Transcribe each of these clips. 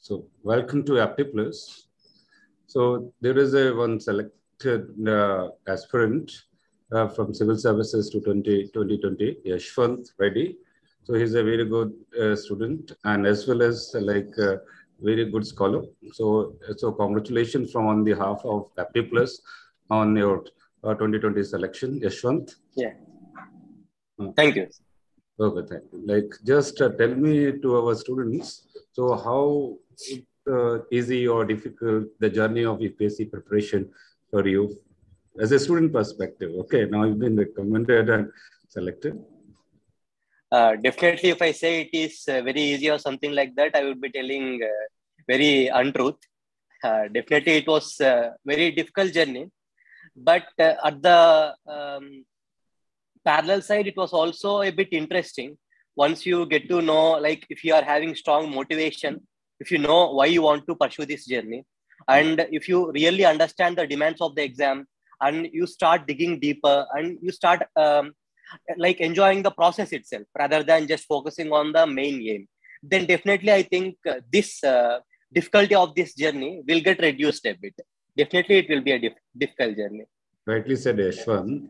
So welcome to Aptiplus. So there is a one selected aspirant from civil services to 2020, Yashwant Reddy. So he's a very good student and as well as very good scholar. So congratulations from on behalf of Aptiplus on your 2020 selection, Yashwant. Yeah. Thank you. Okay, thank you. Like, just tell me to our students, so how easy or difficult the journey of UPSC preparation for you as a student perspective? Okay, now you've been recommended and selected. Definitely, if I say it is very easy or something like that, I would be telling very untruth. Definitely, it was a very difficult journey. But at the parallel side, it was also a bit interesting. Once you get to know, like, if you are having strong motivation, if you know why you want to pursue this journey, and if you really understand the demands of the exam, and you start digging deeper, and you start like enjoying the process itself rather than just focusing on the main aim, then definitely I think this difficulty of this journey will get reduced a bit. Definitely, it will be a difficult journey. Rightly said, Yashwant.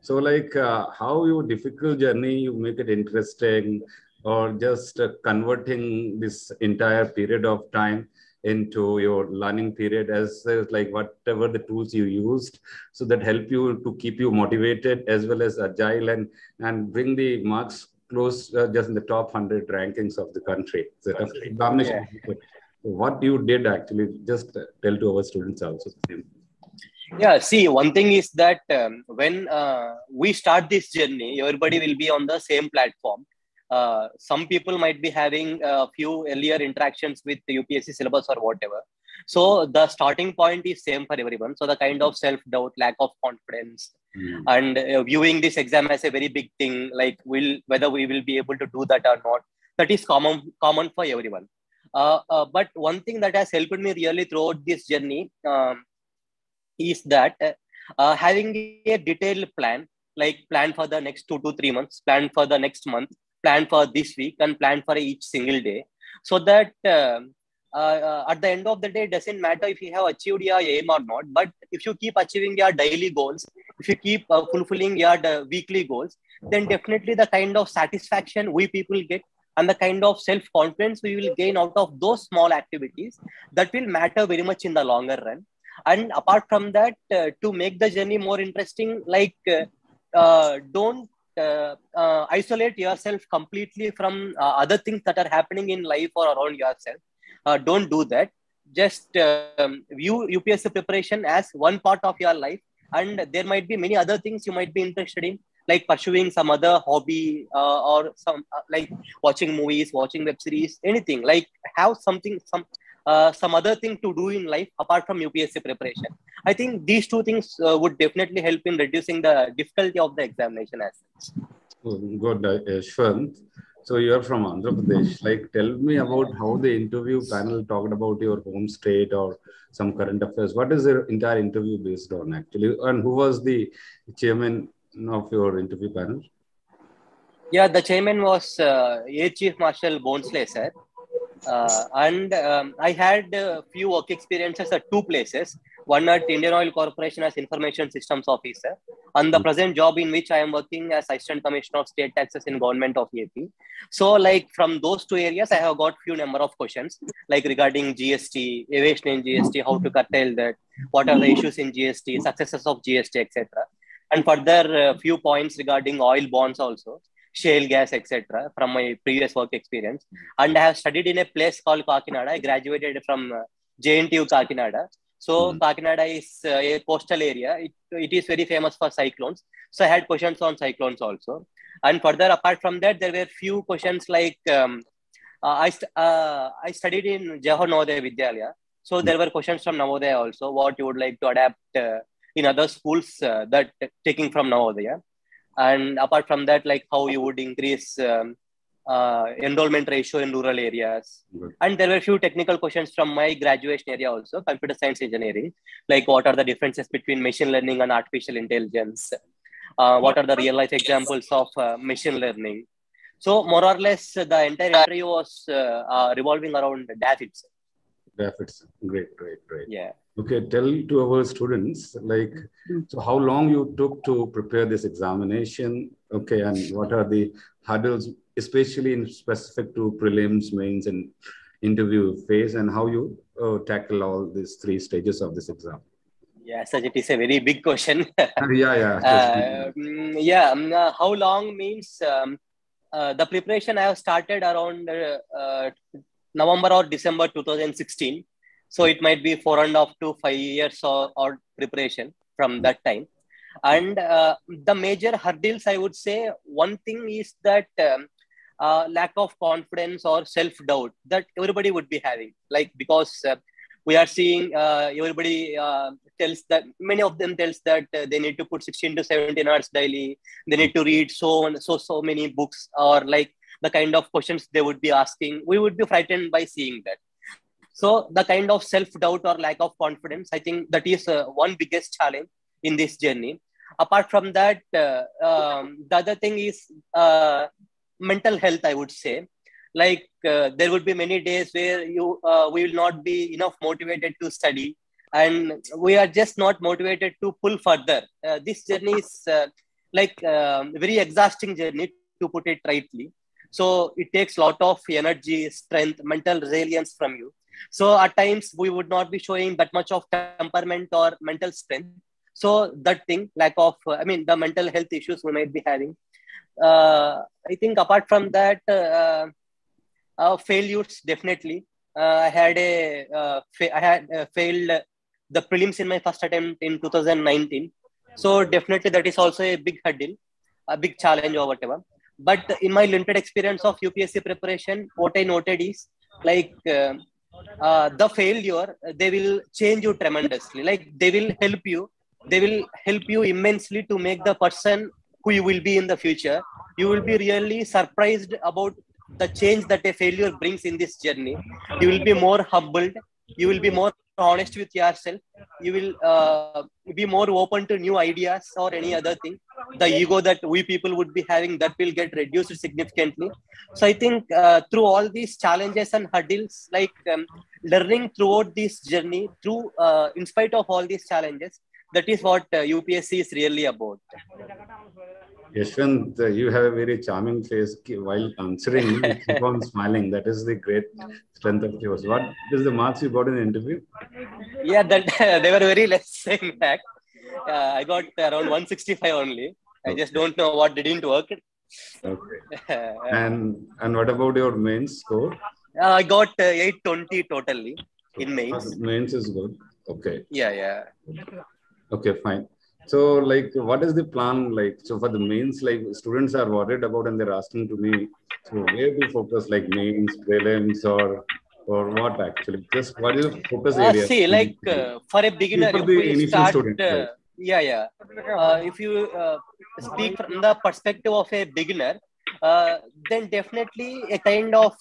So, like, how your difficult journey you make it interesting, or just converting this entire period of time into your learning period as like whatever the tools you used, so that help you to keep you motivated as well as agile and bring the marks close just in the top 100 rankings of the country. So, examination. Yeah. What you did actually, just tell to our students also the same. Yeah, see, one thing is that when we start this journey, everybody will be on the same platform. Some people might be having a few earlier interactions with the UPSC syllabus or whatever. So the starting point is same for everyone. So the kind of self-doubt, lack of confidence, and viewing this exam as a very big thing, like whether we will be able to do that or not, that is common for everyone. But one thing that has helped me really throughout this journey is that having a detailed plan, like plan for the next 2 to 3 months, plan for the next month, plan for this week, and plan for each single day, so that at the end of the day, it doesn't matter if you have achieved your aim or not, but if you keep achieving your daily goals, if you keep fulfilling your weekly goals, then definitely the kind of satisfaction we people get and the kind of self-confidence we will gain out of those small activities, that will matter very much in the longer run. And apart from that, to make the journey more interesting, like don't isolate yourself completely from other things that are happening in life or around yourself. Don't do that. Just view UPSC preparation as one part of your life, and there might be many other things you might be interested in, like pursuing some other hobby, or some like watching movies, watching web series, anything. Like, have some other thing to do in life apart from UPSC preparation. I think these two things would definitely help in reducing the difficulty of the examination as such. Good, Yashwant. So you're from Andhra Pradesh. Like, tell me about how the interview panel talked about your home state or some current affairs. What is the entire interview based on actually? And who was the chairman of your interview panel? Yeah, the chairman was Air Chief Marshal Bonesley, sir. And I had a few work experiences at two places. One at Indian Oil Corporation as Information Systems Officer, and the present job in which I am working as Assistant Commissioner of State Taxes in Government of AP. So, like, from those two areas, I have got few number of questions, like regarding GST, aviation in GST, how to curtail that, what are the issues in GST, successes of GST, etc. And further, few points regarding oil bonds also, shale gas, etc. from my previous work experience. And I have studied in a place called Kakinada. I graduated from JNTU Kakinada. So Kakinada is a coastal area. It is very famous for cyclones. So I had questions on cyclones also. And further, apart from that, there were few questions like I studied in Jawahar Navodaya Vidyalaya. So there were questions from Navodaya also, what you would like to adapt in other schools that taking from Navodaya. And apart from that, like how you would increase enrollment ratio in rural areas. And there were a few technical questions from my graduation area also, computer science engineering, like what are the differences between machine learning and artificial intelligence? What are the real life examples of machine learning? So more or less, the entire interview was revolving around that itself. That's great, great, great. Yeah. Okay, tell to our students, like, so how long you took to prepare this examination? Okay, and what are the hurdles, especially in specific to prelims, mains, and interview phase, and how you tackle all these three stages of this exam? Yeah, Saj, it is a very big question. Yeah, yeah. How long means the preparation I have started around November or December 2016. So it might be 4.5 to 5 years or preparation from that time. And the major hurdles, I would say, one thing is that lack of confidence or self-doubt that everybody would be having. Like, because we are seeing everybody tells that, many of them tells that they need to put 16 to 17 hours daily. They need to read so many books, or like the kind of questions they would be asking. We would be frightened by seeing that. So the kind of self-doubt or lack of confidence, I think that is one biggest challenge in this journey. Apart from that, the other thing is mental health, I would say. Like there would be many days where we will not be enough motivated to study, and we are just not motivated to pull further. This journey is very exhausting journey, to put it rightly. So it takes a lot of energy, strength, mental resilience from you. So at times we would not be showing that much of temperament or mental strength. So that thing, lack of, the mental health issues we might be having. I think apart from that, failures, definitely. I had failed the prelims in my first attempt in 2019. So definitely that is also a big hurdle, a big challenge or whatever. But in my limited experience of UPSC preparation, what I noted is like the failure, they will change you tremendously. Like they will help you immensely to make the person who you will be in the future. You will be really surprised about the change that a failure brings in this journey. You will be more humbled. You will be more honest with yourself. You will be more open to new ideas or any other thing. The ego that we people would be having, that will get reduced significantly. So I think through all these challenges and hurdles, like learning throughout this journey, in spite of all these challenges, that is what UPSC is really about. Yashwant, you have a very charming face while answering. You keep on smiling. That is the great strength of yours. What is the marks you got in the interview? Yeah, that they were very less, in fact. I got around 165 only. I just don't know what didn't work. Okay. And what about your mains score? I got 820 totally in mains. Mains is good. Okay. Yeah. Okay, fine. So, like, what is the plan? Like, so for the mains, like, students are worried about and they're asking to me, so where to focus, like mains, prelims, or what actually? Just what is the focus area? See, like for a beginner, if we start, student, right? If you speak from the perspective of a beginner, then definitely a kind of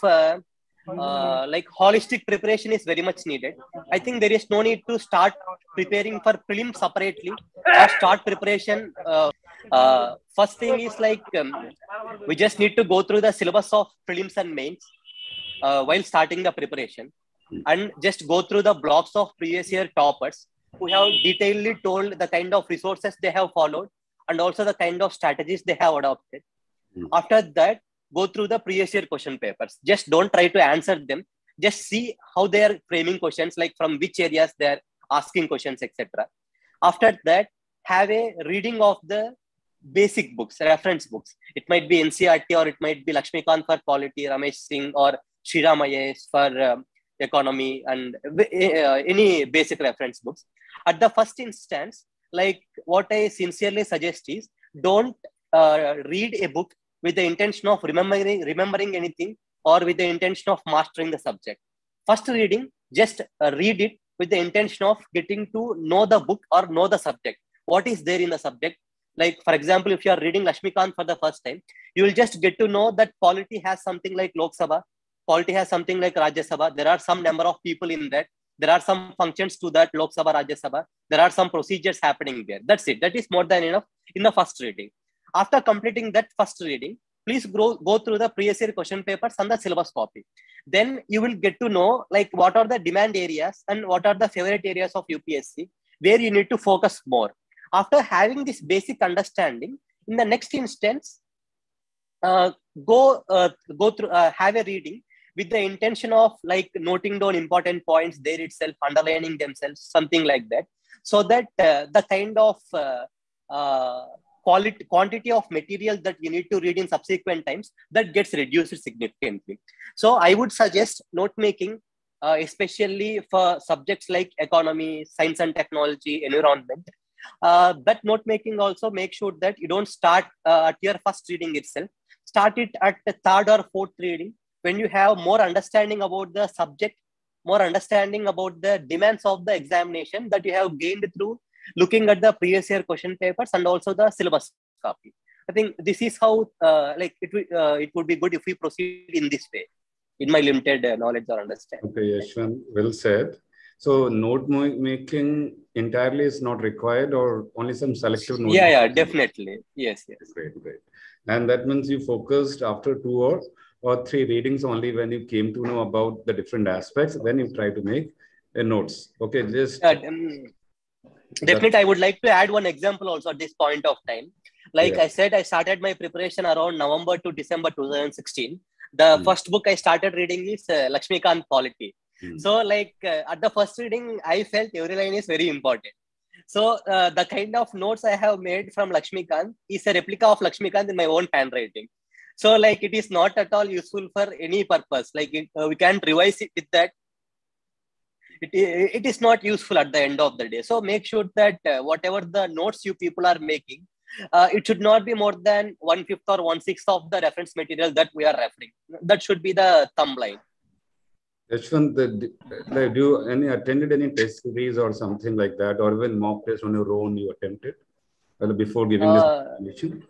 like holistic preparation is very much needed. I think there is no need to start preparing for prelims separately or start preparation. First thing is like we just need to go through the syllabus of prelims and mains while starting the preparation, and just go through the blocks of previous year toppers who have detailedly told the kind of resources they have followed and also the kind of strategies they have adopted. After that, go through the previous year question papers. Just don't try to answer them. Just see how they are framing questions, like from which areas they are asking questions, etc. After that, have a reading of the basic books, reference books. It might be NCERT, or it might be Lakshmikant for polity, Ramesh Singh or Shriram IAS for economy, and any basic reference books. At the first instance, like what I sincerely suggest is, don't read a book with the intention of remembering anything, or with the intention of mastering the subject. First reading, just read it with the intention of getting to know the book or know the subject. What is there in the subject? Like, for example, if you are reading Lakshmikant for the first time, you will just get to know that polity has something like Lok Sabha, polity has something like Rajya Sabha. There are some number of people in that. There are some functions to that Lok Sabha, Rajya Sabha. There are some procedures happening there. That's it. That is more than enough in the first reading. After completing that first reading, please go through the previous year question papers and the syllabus copy. then you will get to know like what are the demand areas and what are the favorite areas of UPSC where you need to focus more. After having this basic understanding, in the next instance, uh, go through, have a reading with the intention of like noting down important points there itself, underlining themselves, something like that, so that the kind of uh, quantity of material that you need to read in subsequent times, that gets reduced significantly. So I would suggest note making, especially for subjects like economy, science and technology, environment. That note making also make sure that you don't start at your first reading itself. Start it at the third or fourth reading, when you have more understanding about the subject, more understanding about the demands of the examination that you have gained through looking at the previous year question papers and also the syllabus copy. I think this is how it would be good if we proceed in this way, in my limited knowledge or understanding. Okay, Yashwant, well said. So note making entirely is not required, or only some selective note? Yeah, definitely. Yes. Great. And that means you focused after 2 or 3 readings only when you came to know about the different aspects, then you try to make notes. Okay, just... Definitely, I would like to add one example also at this point of time. Like I said, I started my preparation around November to December 2016. The first book I started reading is Lakshmikant Polity. So like at the first reading, I felt every line is very important. So the kind of notes I have made from Lakshmikant is a replica of Lakshmikant in my own handwriting. So like it is not at all useful for any purpose. Like we can't revise it with that. It is not useful at the end of the day. So make sure that whatever the notes you people are making, it should not be more than 1/5 or 1/6 of the reference material that we are referring. That should be the thumb line. Yashwant, do you attended any test series or something like that, or even mock test on your own you attempted before giving this information?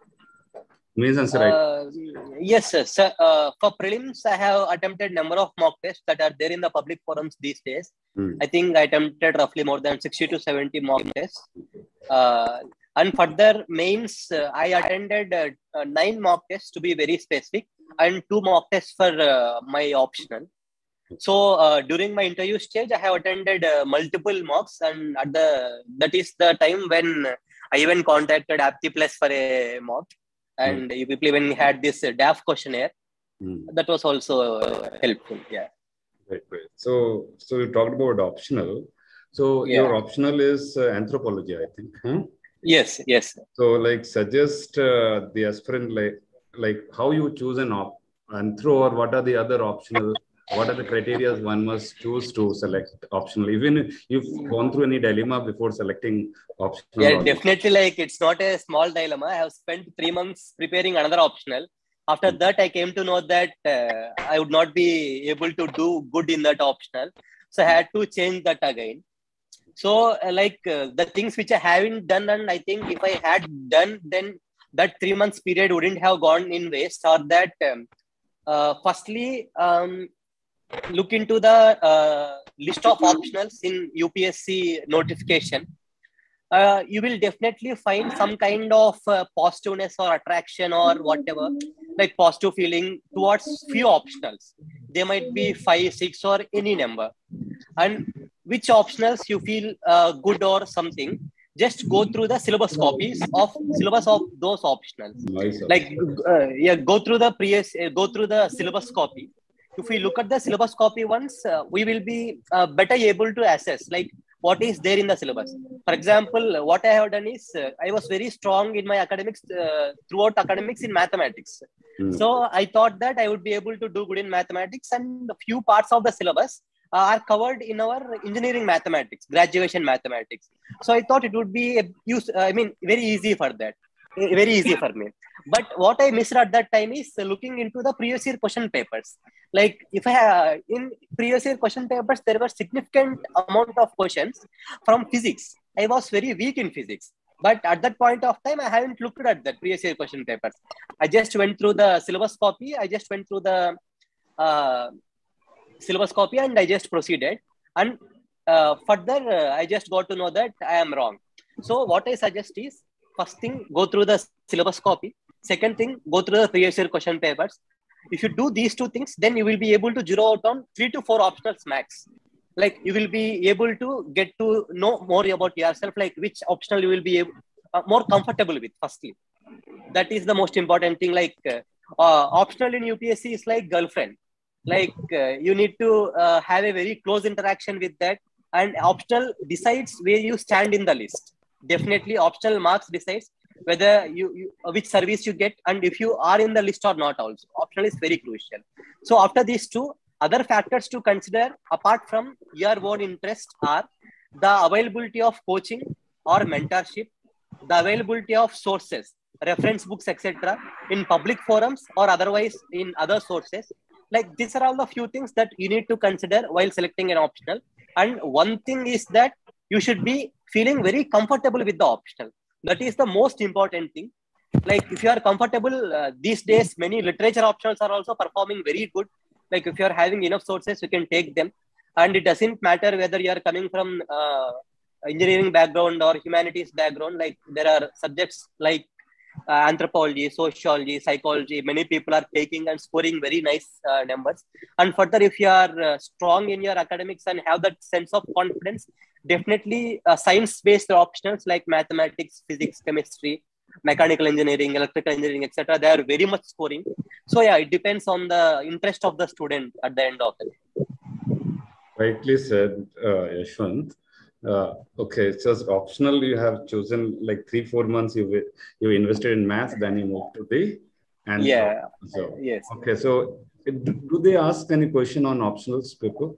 Yes, sir. So, for prelims, I have attempted number of mock tests that are there in the public forums these days. I think I attempted roughly more than 60 to 70 mock tests. And further mains, I attended 9 mock tests to be very specific, and 2 mock tests for my optional. So during my interview stage, I have attended multiple mocks, and that is the time when I even contacted Apti Plus for a mock. And when we had this DAF questionnaire, that was also helpful. Yeah. Great. So you talked about optional. So your optional is anthropology, I think. Huh? Yes. So like suggest the aspirant like how you choose an anthro, or what are the other optional? What are the criteria one must choose to select optional? Even if you've gone through any dilemma before selecting optional? Yeah, definitely. Like it's not a small dilemma. I have spent 3 months preparing another optional. After that, I came to know that I would not be able to do good in that optional. So I had to change that again. So the things which I haven't done, and I think if I had done, then that 3 months period wouldn't have gone in waste. Or that firstly, look into the list of optionals in UPSC notification. You will definitely find some kind of positiveness or attraction or whatever, like positive feeling towards few optionals. They might be 5, 6 or any number. And which optionals you feel good or something, just go through the syllabus copies of those optionals. Nice. Like go through the syllabus copy. If we look at the syllabus copy once, we will be better able to assess like what is there in the syllabus. For example, what I have done is I was very strong in my academics throughout academics in mathematics. So I thought that I would be able to do good in mathematics, and a few parts of the syllabus are covered in our engineering mathematics, graduation mathematics. So I thought it would be very easy for that. Very easy for me. But what I missed at that time is looking into the previous year question papers. Like if in previous year question papers, there were significant amount of questions from physics. I was very weak in physics. But at that point of time, I haven't looked at that previous year question papers. I just went through the syllabus copy. I just went through the syllabus copy and I just proceeded. And further, I just got to know that I am wrong. So what I suggest is, first thing, go through the syllabus copy. Second thing, go through the previous year question papers. If you do these two things, then you will be able to zero out on 3 to 4 optionals max. Like you will be able to get to know more about yourself, like which optional you will be more comfortable with. Firstly, that is the most important thing. Like optional in UPSC is like girlfriend. Like you need to have a very close interaction with that, and optional decides where you stand in the list. Definitely, optional marks decides whether you which service you get, and if you are in the list or not. Also, optional is very crucial. So after these two, other factors to consider apart from your own interest are the availability of coaching or mentorship, the availability of sources, reference books, etc., in public forums or otherwise in other sources. Like these are all the few things that you need to consider while selecting an optional. And one thing is that you should be feeling very comfortable with the optional. That is the most important thing. Like if you are comfortable, these days many literature optionals are also performing very good. Like if you are having enough sources, you can take them, and it doesn't matter whether you are coming from engineering background or humanities background. Like there are subjects like anthropology, sociology, psychology. Many people are taking and scoring very nice numbers. And further, if you are strong in your academics and have that sense of confidence, definitely science-based options like mathematics, physics, chemistry, mechanical engineering, electrical engineering, etc., they are very much scoring. So yeah, it depends on the interest of the student at the end of it. Rightly said, Yashwant. Okay, so as optional, you have chosen like 3-4 months. You invested in math, then you moved to the Yeah. so Yes. okay. So do they ask any question on optionals paper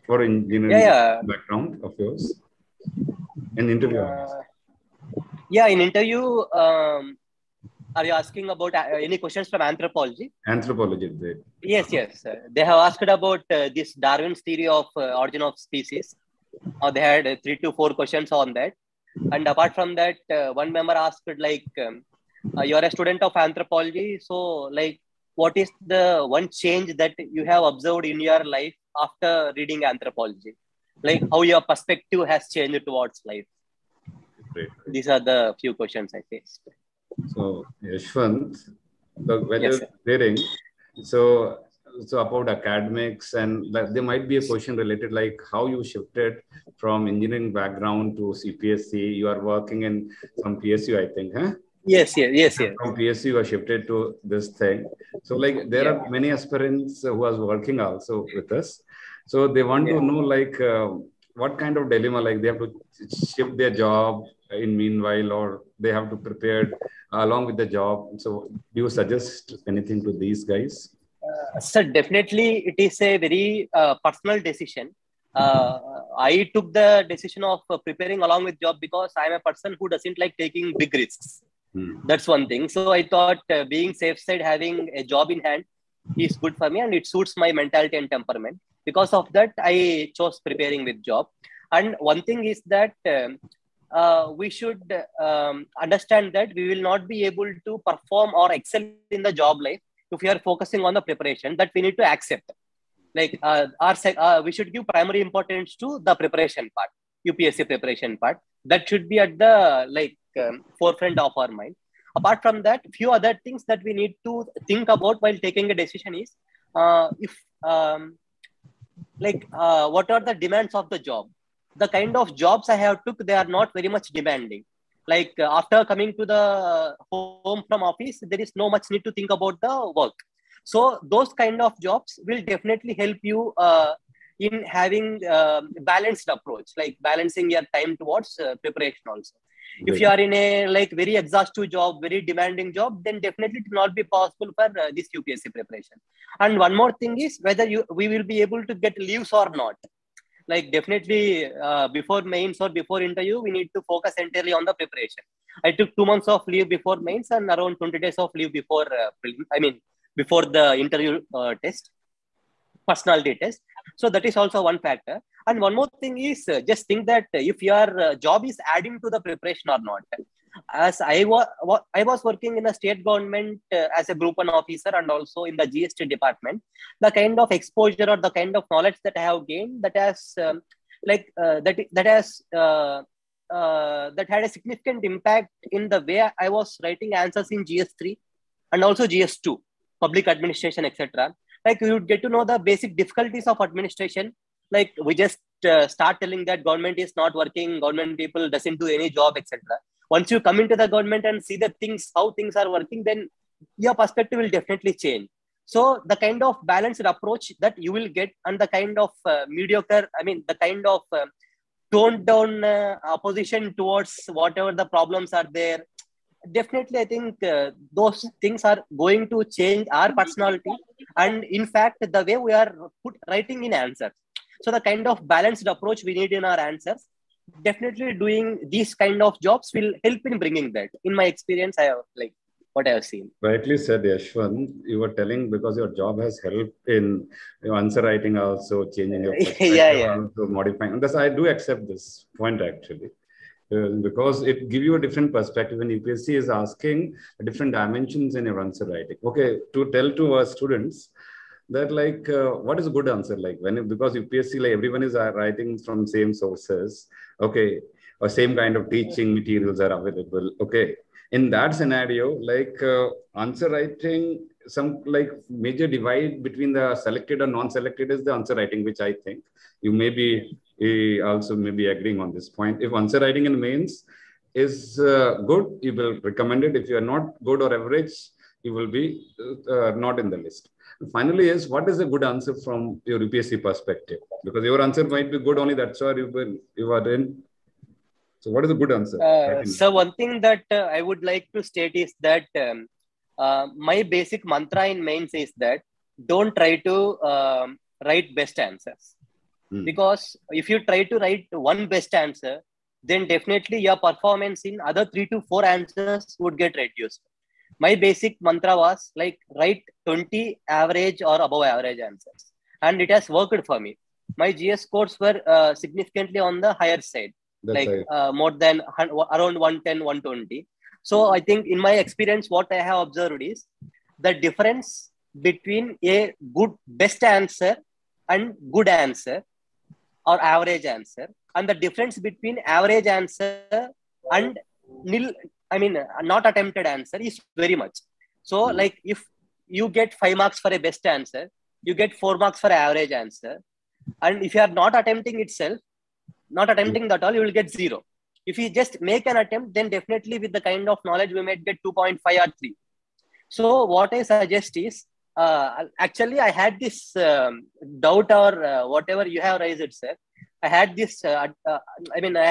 for engineering Yeah. background of yours in interview? Yeah, in interview, are you asking about any questions from anthropology? Anthropology. Yes, yes. They have asked about this Darwin's theory of origin of species. They had 3 to 4 questions on that. And apart from that, one member asked like, you are a student of anthropology. So like, what is the one change that you have observed in your life after reading anthropology? Like how your perspective has changed towards life. Great. These are the few questions I faced. So Yashwant, when Yes, you're reading, so about academics, and there might be a question related like how you shifted from engineering background to CPSC. You are working in some PSU, I think, huh? Yes. From PSU, you are shifted to this thing. So like there are many aspirants who are working also with us. So they want to know like what kind of dilemma, like they have to shift their job in meanwhile, or they have to prepare along with the job. So do you suggest anything to these guys? So definitely it is a very personal decision. I took the decision of preparing along with job because I'm a person who doesn't like taking big risks. That's one thing. So I thought being safe side, having a job in hand is good for me, and it suits my mentality and temperament. Because of that, I chose preparing with job. And one thing is that we should understand that we will not be able to perform or excel in the job life if we are focusing on the preparation. That we need to accept. Like we should give primary importance to the preparation part, UPSC preparation part. That should be at the forefront of our mind. Apart from that, few other things that we need to think about while taking a decision is what are the demands of the job. The kind of jobs I have took, they are not very much demanding. Like after coming to the home from office, there is no much need to think about the work. So those kind of jobs will definitely help you in having balanced approach, like balancing your time towards preparation also. If you are in a very exhaustive job, very demanding job, then definitely it will not be possible for this UPSC preparation. And one more thing is whether we will be able to get leaves or not. Like definitely before mains or before interview, we need to focus entirely on the preparation. I took 2 months of leave before mains and around 20 days of leave before before the interview test, personality test. So that is also one factor. And one more thing is just think that if your job is adding to the preparation or not. As I was working in a state government as a group 1 officer and also in the GST department, the kind of exposure or the kind of knowledge that I have gained that had a significant impact in the way I was writing answers in GS3 and also GS2. public administration, etc. Like you would get to know the basic difficulties of administration. Like we just start telling that government is not working, government people doesn't do any job, etc. Once you come into the government and see the things, how things are working, then your perspective will definitely change. So the kind of balanced approach that you will get, and the kind of mediocre, I mean, the kind of toned down opposition towards whatever the problems are there, definitely I think those things are going to change our personality, and in fact the way we are writing in answers. So the kind of balanced approach we need in our answers, definitely doing these kind of jobs will help in bringing that. In my experience, I have like what I have seen. Rightly said, Yashwant. You were telling because your job has helped in your answer writing, also changing your perspective, Yeah. also modifying. And thus, I do accept this point actually. Because it gives you a different perspective when UPSC is asking different dimensions in your answer writing. Okay, to tell to our students that like what is a good answer, like because UPSC, like everyone is writing from same sources, okay, or same kind of teaching materials are available. Okay, in that scenario, like answer writing, some like major divide between the selected or non-selected is the answer writing, which I think you may be also may be agreeing on this point. If answer writing in mains is good, you will recommend it. If you are not good or average, you will be not in the list. And finally, is what is a good answer from your UPSC perspective? Because your answer might be good only, that's why you are in. So what is a good answer? So one thing that I would like to state is that my basic mantra in mains is that don't try to write best answers. Because if you try to write one best answer, then definitely your performance in other 3 to 4 answers would get reduced. My basic mantra was like write 20 average or above average answers. And it has worked for me. My GS scores were significantly on the higher side. That's like more than around 110, 120. So I think in my experience, what I have observed is the difference between a good best answer and good answer or average answer, and the difference between average answer and nil, I mean, not attempted answer is very much. So like if you get 5 marks for a best answer, you get 4 marks for average answer. And if you are not attempting itself, not attempting that all, you will get 0. If you just make an attempt, then definitely with the kind of knowledge we might get 2.5 or 3. So what I suggest is, actually I had this doubt or whatever you have raised, sir. I had this, I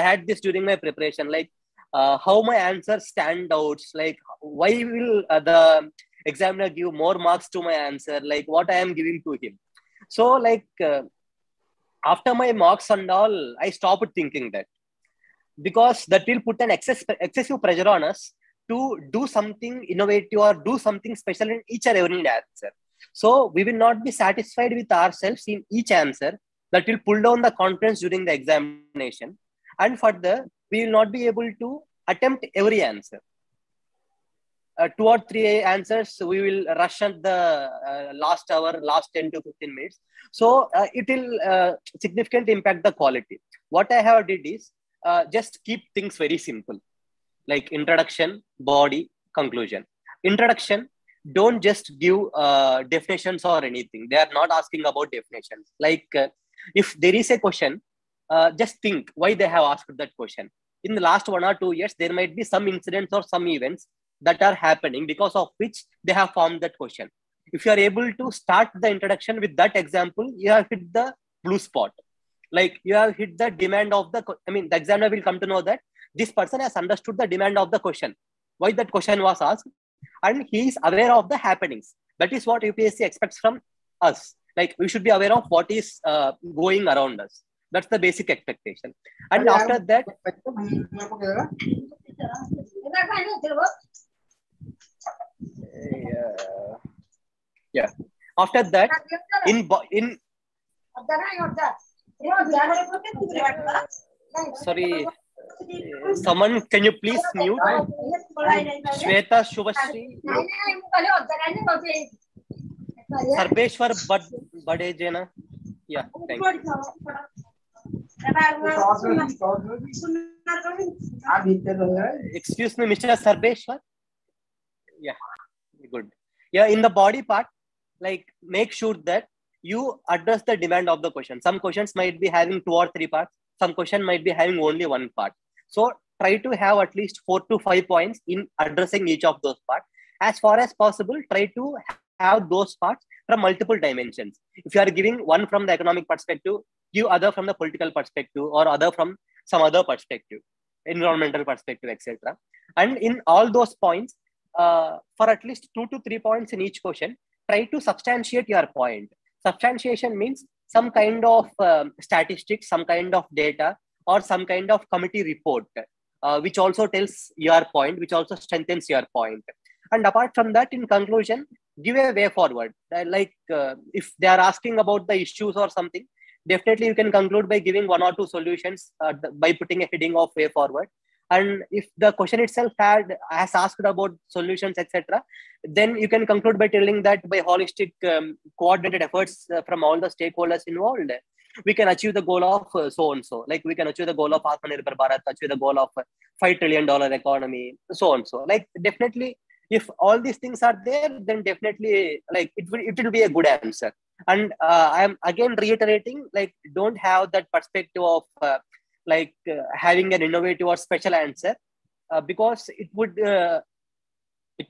had this during my preparation, like how my answers stand out, like why will the examiner give more marks to my answer, like what I am giving to him. So like after my marks and all, I stopped thinking that, because that will put an excessive pressure on us to do something innovative or do something special in each and every answer. So we will not be satisfied with ourselves in each answer. That will pull down the confidence during the examination. And further, we will not be able to attempt every answer. 2 or 3 answers, we will rush at the last hour, last 10 to 15 minutes. So it will significantly impact the quality. What I have did is just keep things very simple, like introduction, body, conclusion. Introduction, don't just give definitions or anything. They are not asking about definitions. Like if there is a question, just think why they have asked that question. In the last 1 or 2 years, there might be some incidents or some events that are happening because of which they have formed that question. If you are able to start the introduction with that example, you have hit the blue spot. Like you have hit the demand of the, the examiner will come to know that this person has understood the demand of the question, why that question was asked, and he is aware of the happenings. That is what UPSC expects from us. Like we should be aware of what is going around us. That's the basic expectation. And after that, after that, in sorry, someone, can you please mute? Shweta Shubhashri, Sarbeshwar Badejena. Yeah, thank you. Excuse me, Mr. Sarbeshwar. Yeah, good. Yeah, in the body part, like make sure that you address the demand of the question. Some questions might be having 2 or 3 parts. Some question might be having only 1 part. So try to have at least 4 to 5 points in addressing each of those parts. As far as possible, try to have those parts from multiple dimensions. If you are giving one from the economic perspective, give other from the political perspective, or other from some other perspective, environmental perspective, etc. And in all those points, for at least 2 to 3 points in each question, try to substantiate your point. Substantiation means some kind of statistics, some kind of data, or some kind of committee report, which also tells your point, which also strengthens your point. And apart from that, in conclusion, give a way forward. If they are asking about the issues or something, definitely you can conclude by giving 1 or 2 solutions, by putting a heading of way forward. And if the question itself has asked about solutions, etc., then you can conclude by telling that by holistic, coordinated efforts from all the stakeholders involved, we can achieve the goal of so and so. Like we can achieve the goal of Atmanirbhar Bharat, achieve the goal of $5 trillion economy, so and so. Like definitely, if all these things are there, then definitely like it will be a good answer. And I am again reiterating, like don't have that perspective of having an innovative or special answer, because it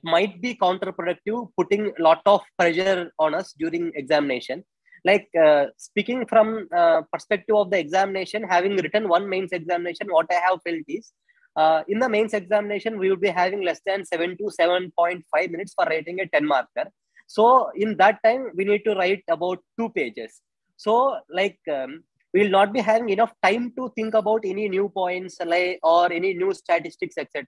might be counterproductive, putting a lot of pressure on us during examination. Like speaking from perspective of the examination, having written one mains examination, what I have felt is, in the mains examination, we will be having less than 7 to 7.5 minutes for writing a 10 marker. So in that time, we need to write about 2 pages. So we will not be having enough time to think about any new points or any new statistics, etc.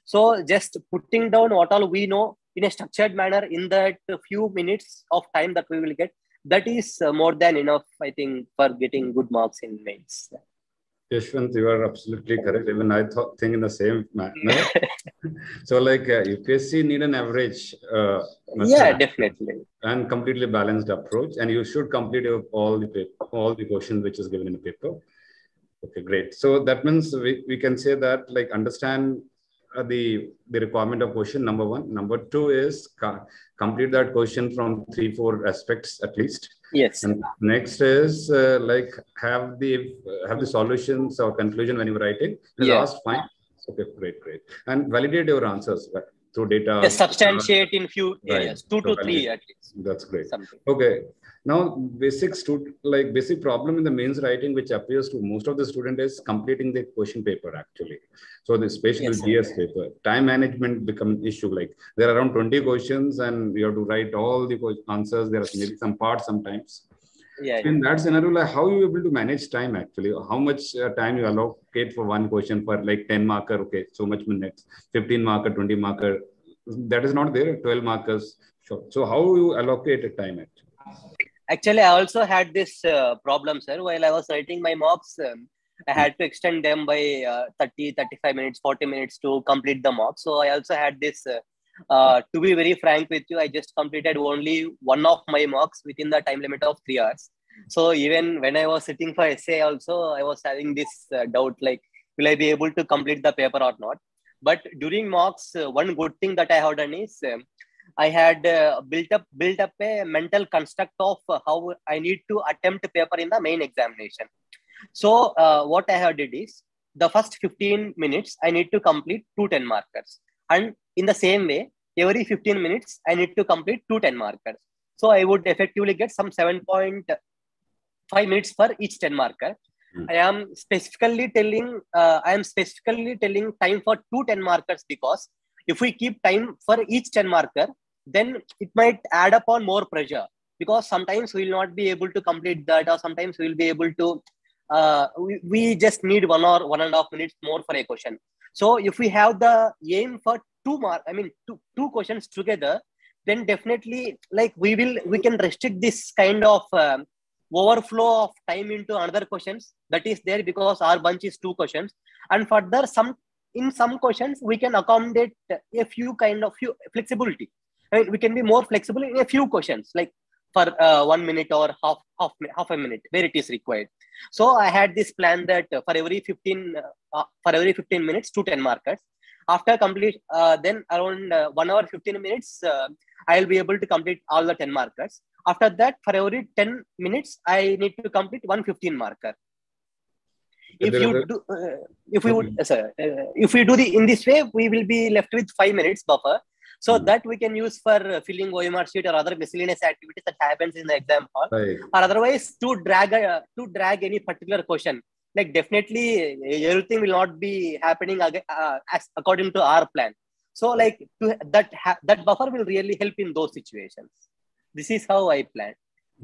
So just putting down what all we know in a structured manner in that few minutes of time that we will get, that is more than enough, I think, for getting good marks in mains. Yashwant, you are absolutely correct. Even I think in the same manner. So UPSC need an average. Yeah, definitely. And completely balanced approach. And you should complete all the questions which is given in the paper. Okay, great. So that means we can say that understand the requirement of question, number 1. Number 2 is complete that question from 3-4 aspects at least. Yes. And next is have the solutions or conclusion when you're writing. Last, fine. Okay, great. And validate your answers through data. Yes, substantiate in few areas, 2 to 3 at least. That's great. Something. Okay. Now, basic problem in the mains writing, which appears to most of the student, is completing the question paper actually. So especially GS paper, time management become an issue. Like there are around 20 questions and you have to write all the answers. There are maybe some parts sometimes. Yeah. In that scenario, how are you able to manage time actually? How much time you allocate for one question for 10 marker? Okay, so much minutes, 15 marker, 20 marker. That is not there. 12 markers. Sure. So how you allocate time actually? Actually, I also had this problem, sir. While I was writing my mocks, I had to extend them by 30, 35 minutes, 40 minutes to complete the mock. So I also had this, to be very frank with you, I just completed only one of my mocks within the time limit of 3 hours. So even when I was sitting for essay also, I was having this doubt, like, will I be able to complete the paper or not? But during mocks, one good thing that I have done is, I had built up a mental construct of how I need to attempt paper in the main examination. So what I have did is, the first 15 minutes, I need to complete 2 10 markers. And in the same way, every 15 minutes, I need to complete 2 10 markers. So I would effectively get some 7.5 minutes for each 10 marker. I am specifically telling time for 2 10 markers, because if we keep time for each 10 marker, then it might add up on more pressure, because sometimes we will not be able to complete that, or sometimes we will be able to, we just need 1 or 1.5 minutes more for a question. So if we have the aim for two questions together, then definitely we can restrict this kind of overflow of time into another questions that is there, because our bunch is 2 questions. And further, in some questions, we can accommodate a few flexibility. We can be more flexible in a few questions, like for 1 minute or half a minute, where it is required. So I had this plan that for every 15 minutes, 2 10 markers. After complete, then around 1 hour 15 minutes, I'll be able to complete all the 10 markers. After that, for every 10 minutes, I need to complete 115 marker. If you do, if we would, if we do in this way, we will be left with 5 minutes buffer. So that we can use for filling OMR sheet or other miscellaneous activities that happens in the exam hall. Right. Or otherwise to drag any particular question. Like definitely everything will not be happening as according to our plan. So like that buffer will really help in those situations. This is how I plan.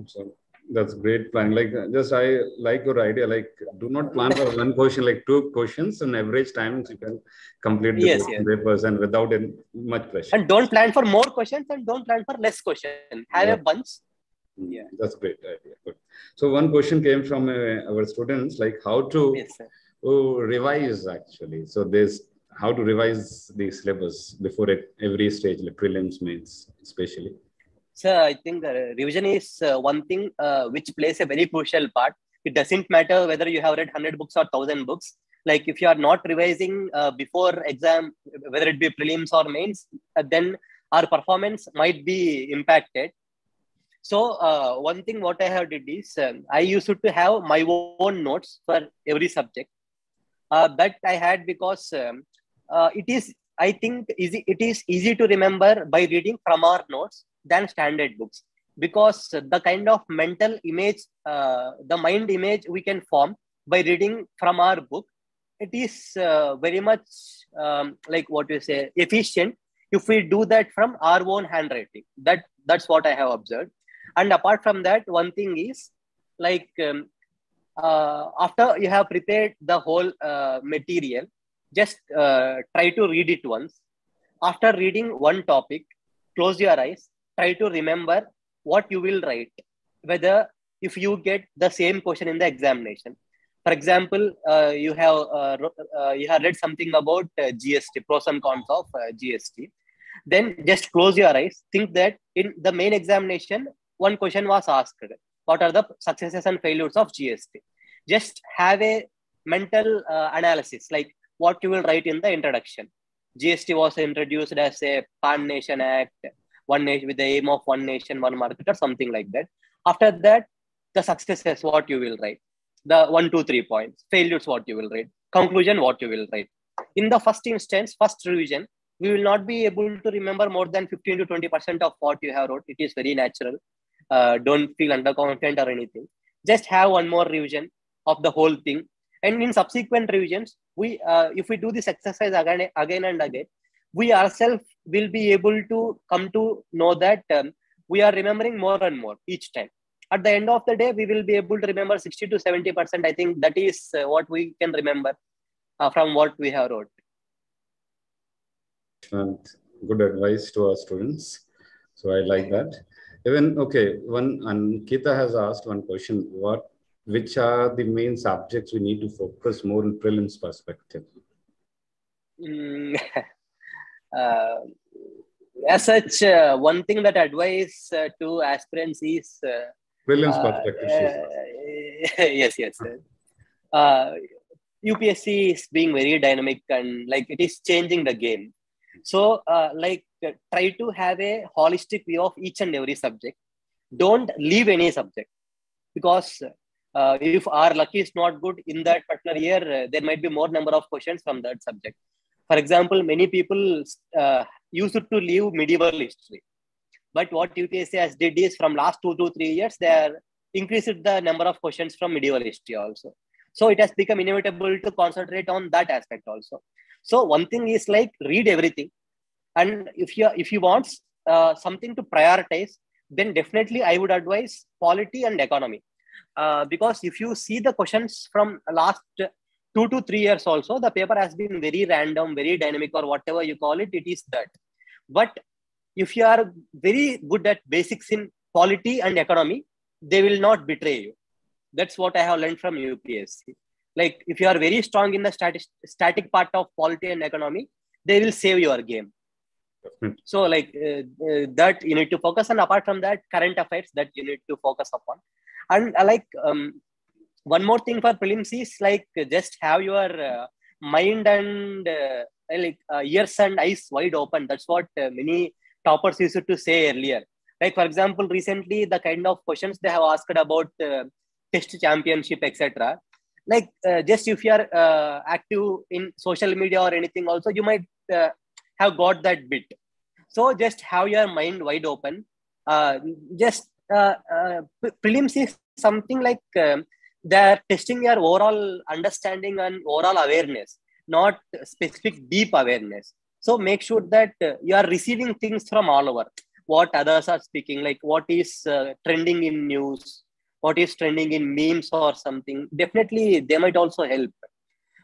So that's great plan. Like just I like your idea. Like do not plan for one question, like 2 questions and average times you can complete the papers and without any much pressure. And don't plan for more questions and don't plan for less questions. Have a bunch. Yeah, that's great idea. Good. So one question came from our students, like how to revise actually. So there's how to revise the syllabus before every stage, like prelims, mains, especially. So I think revision is one thing which plays a very crucial part. It doesn't matter whether you have read 100 books or 1000 books. Like if you are not revising before exam, whether it be prelims or mains, then our performance might be impacted. So one thing what I have did is I used to have my own notes for every subject. That I had because it is, I think, it is easy to remember by reading from our notes than standard books, because the kind of mental image, the mind image we can form by reading from our book, it is very much like what you say, efficient if we do that from our own handwriting. That's what I have observed. And apart from that, one thing is like after you have prepared the whole material, just try to read it once. After reading one topic, close your eyes, try to remember what you will write, whether if you get the same question in the examination. For example, you have read something about GST, pros and cons of GST. Then just close your eyes. Think that in the main examination, one question was asked: what are the successes and failures of GST? Just have a mental analysis, like what you will write in the introduction. GST was introduced as a Pan-Nation Act, one nation with the aim of one nation, one market, or something like that. After that, the successes, what you will write. The 1, 2, 3 points. Failures, what you will write. Conclusion, what you will write. In the first instance, first revision, we will not be able to remember more than 15 to 20% of what you have wrote. It is very natural. Don't feel underconfident or anything. Just have one more revision of the whole thing. And in subsequent revisions, if we do this exercise again and again, we ourselves will be able to come to know that we are remembering more and more each time. At the end of the day, we will be able to remember 60 to 70%. I think that is what we can remember from what we have wrote. And good advice to our students. So I like that. Even, okay, Ankita has asked one question. Which are the main subjects we need to focus more in prelims perspective? As such, one thing that advice to aspirants is prelims perspective. Yes. UPSC is being very dynamic and like it is changing the game. So try to have a holistic view of each and every subject. Don't leave any subject, because if our luck is not good in that particular year, there might be more number of questions from that subject. For example, many people used to leave medieval history. But what UPSC has did is from last 2 to 3 years, they are increased the number of questions from medieval history also. So it has become inevitable to concentrate on that aspect also. So one thing is like read everything. And if you want something to prioritize, then definitely I would advise polity and economy. Because if you see the questions from last 2 to 3 years also, the paper has been very random, very dynamic, or whatever you call it, it is that. But if you are very good at basics in polity and economy, they will not betray you. That's what I have learned from UPSC. Like if you are very strong in the static part of polity and economy, they will save your game. So like that you need to focus on. Apart from that, current affairs that you need to focus upon. And one more thing for prelims is like just have your mind and ears and eyes wide open. That's what many toppers used to say earlier. Like, for example, recently the kind of questions they have asked about test championship, etc. Like, just if you are active in social media or anything, also you might have got that bit. So just have your mind wide open. Just prelims is something like they're testing your overall understanding and overall awareness, not specific deep awareness. So make sure that you are receiving things from all over. What others are speaking, like what is trending in news, what is trending in memes or something. Definitely, they might also help.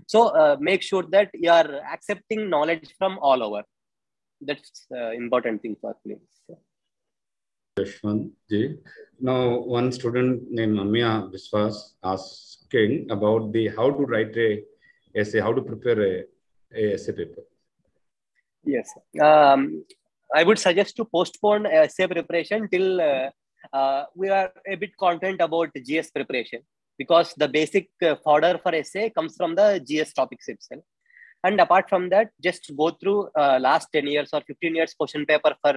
So make sure that you are accepting knowledge from all over. That's important thing for me. Yashwant ji. Now, one student named Amya Viswas asking about the how to write a essay, how to prepare a essay paper. Yes. I would suggest to postpone essay preparation till we are a bit content about GS preparation, because the basic fodder for essay comes from the GS topics itself. And apart from that, just go through last 10 years or 15 years question paper for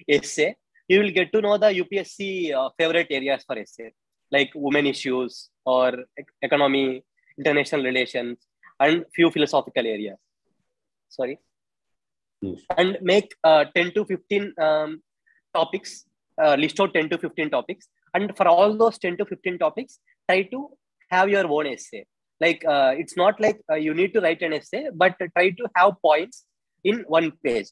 essay. You will get to know the UPSC favorite areas for essay, like women issues or economy, international relations, and few philosophical areas. Sorry. And make 10 to 15 topics, list out 10 to 15 topics. And for all those 10 to 15 topics, try to have your own essay. Like, it's not like you need to write an essay, but try to have points in one page.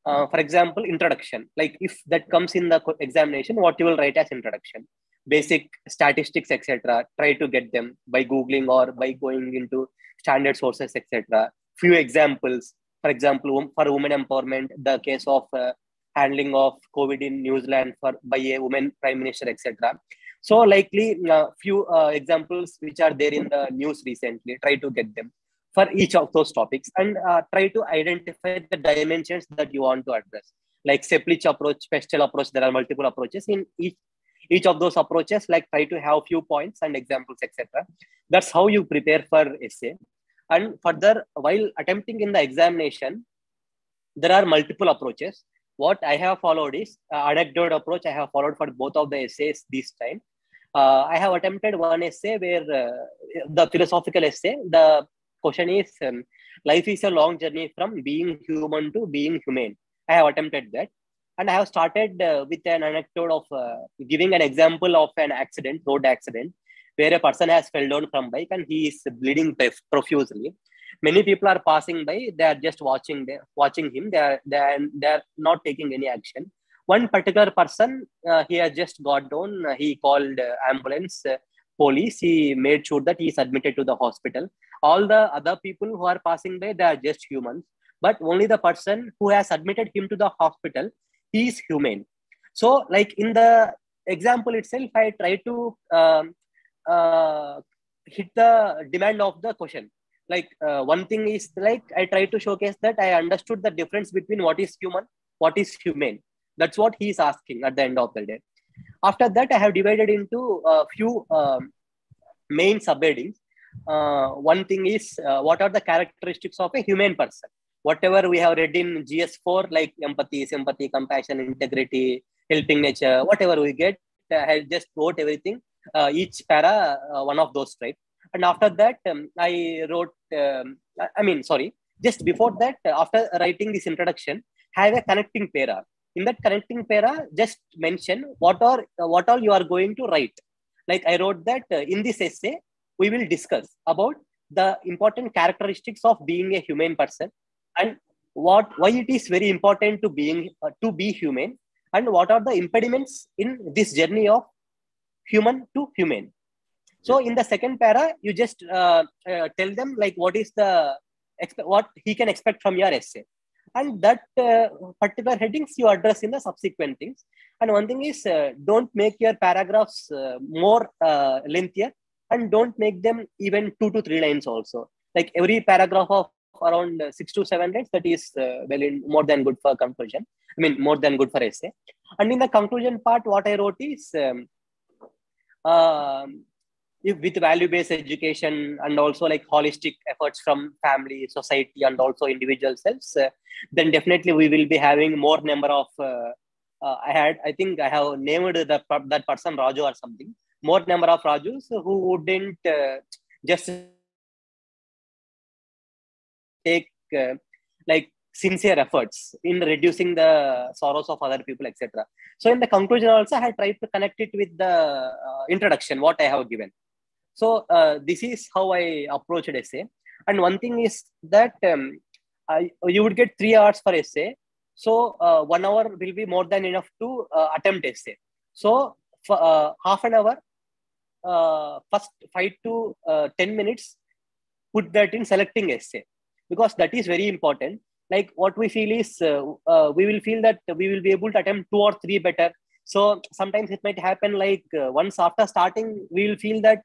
For example, introduction. Like, if that comes in the examination, what you will write as introduction? Basic statistics, etc. Try to get them by Googling or by going into standard sources, etc. Few examples. For example, for women empowerment, the case of handling of COVID in New Zealand by a woman prime minister, etc. So likely few examples which are there in the news recently, try to get them for each of those topics, and try to identify the dimensions that you want to address. Like Seplich approach, Pestel approach, there are multiple approaches. In each of those approaches, like try to have few points and examples, etc. That's how you prepare for essay. And further, while attempting in the examination, there are multiple approaches. What I have followed is anecdote approach. I have followed for both of the essays this time. I have attempted one essay where the philosophical essay, the question is, life is a long journey from being human to being humane. I have attempted that. And I have started with an anecdote of giving an example of an accident, road accident, where a person has fell down from bike and he is bleeding profusely. Many people are passing by, they are just watching him, they are not taking any action. One particular person, he has just got down, he called ambulance, police, he made sure that he is admitted to the hospital. All the other people who are passing by, they are just humans, but only the person who has admitted him to the hospital, he is humane. So like in the example itself, I try to hit the demand of the question. Like one thing is, like I try to showcase that I understood the difference between what is human, what is humane. That's what he is asking at the end of the day. After that, I have divided into a few main subheadings. One thing is, what are the characteristics of a humane person? Whatever we have read in GS4, like empathy, sympathy, compassion, integrity, helping nature, whatever we get, I just wrote everything, each para, one of those, right? And after that, I wrote, just before that, after writing this introduction, have a connecting para. In that connecting para, just mention what all you are going to write. Like I wrote that in this essay, we will discuss about the important characteristics of being a humane person, and why it is very important to be humane, and what are the impediments in this journey of human to humane. So in the second para, you just tell them like what he can expect from your essay, and that particular headings you address in the subsequent things. And one thing is, don't make your paragraphs more lengthier, and don't make them even 2 to 3 lines also. Like every paragraph of around 6 to 7 lines, that is more than good for conclusion. I mean, more than good for essay. And in the conclusion part, what I wrote is, if with value-based education and also like holistic efforts from family, society, and also individual selves, then definitely we will be having more number of. I think I have named that person Raju or something. More number of Rajus who wouldn't just take like sincere efforts in reducing the sorrows of other people, etc. So in the conclusion also, I had tried to connect it with the introduction what I have given. So this is how I approached essay. And one thing is that you would get 3 hours for essay. So 1 hour will be more than enough to attempt essay. So for half an hour, first 5 to 10 minutes, put that in selecting essay, because that is very important. Like what we feel is we will feel that we will be able to attempt 2 or 3 better. So sometimes it might happen like once after starting, we will feel that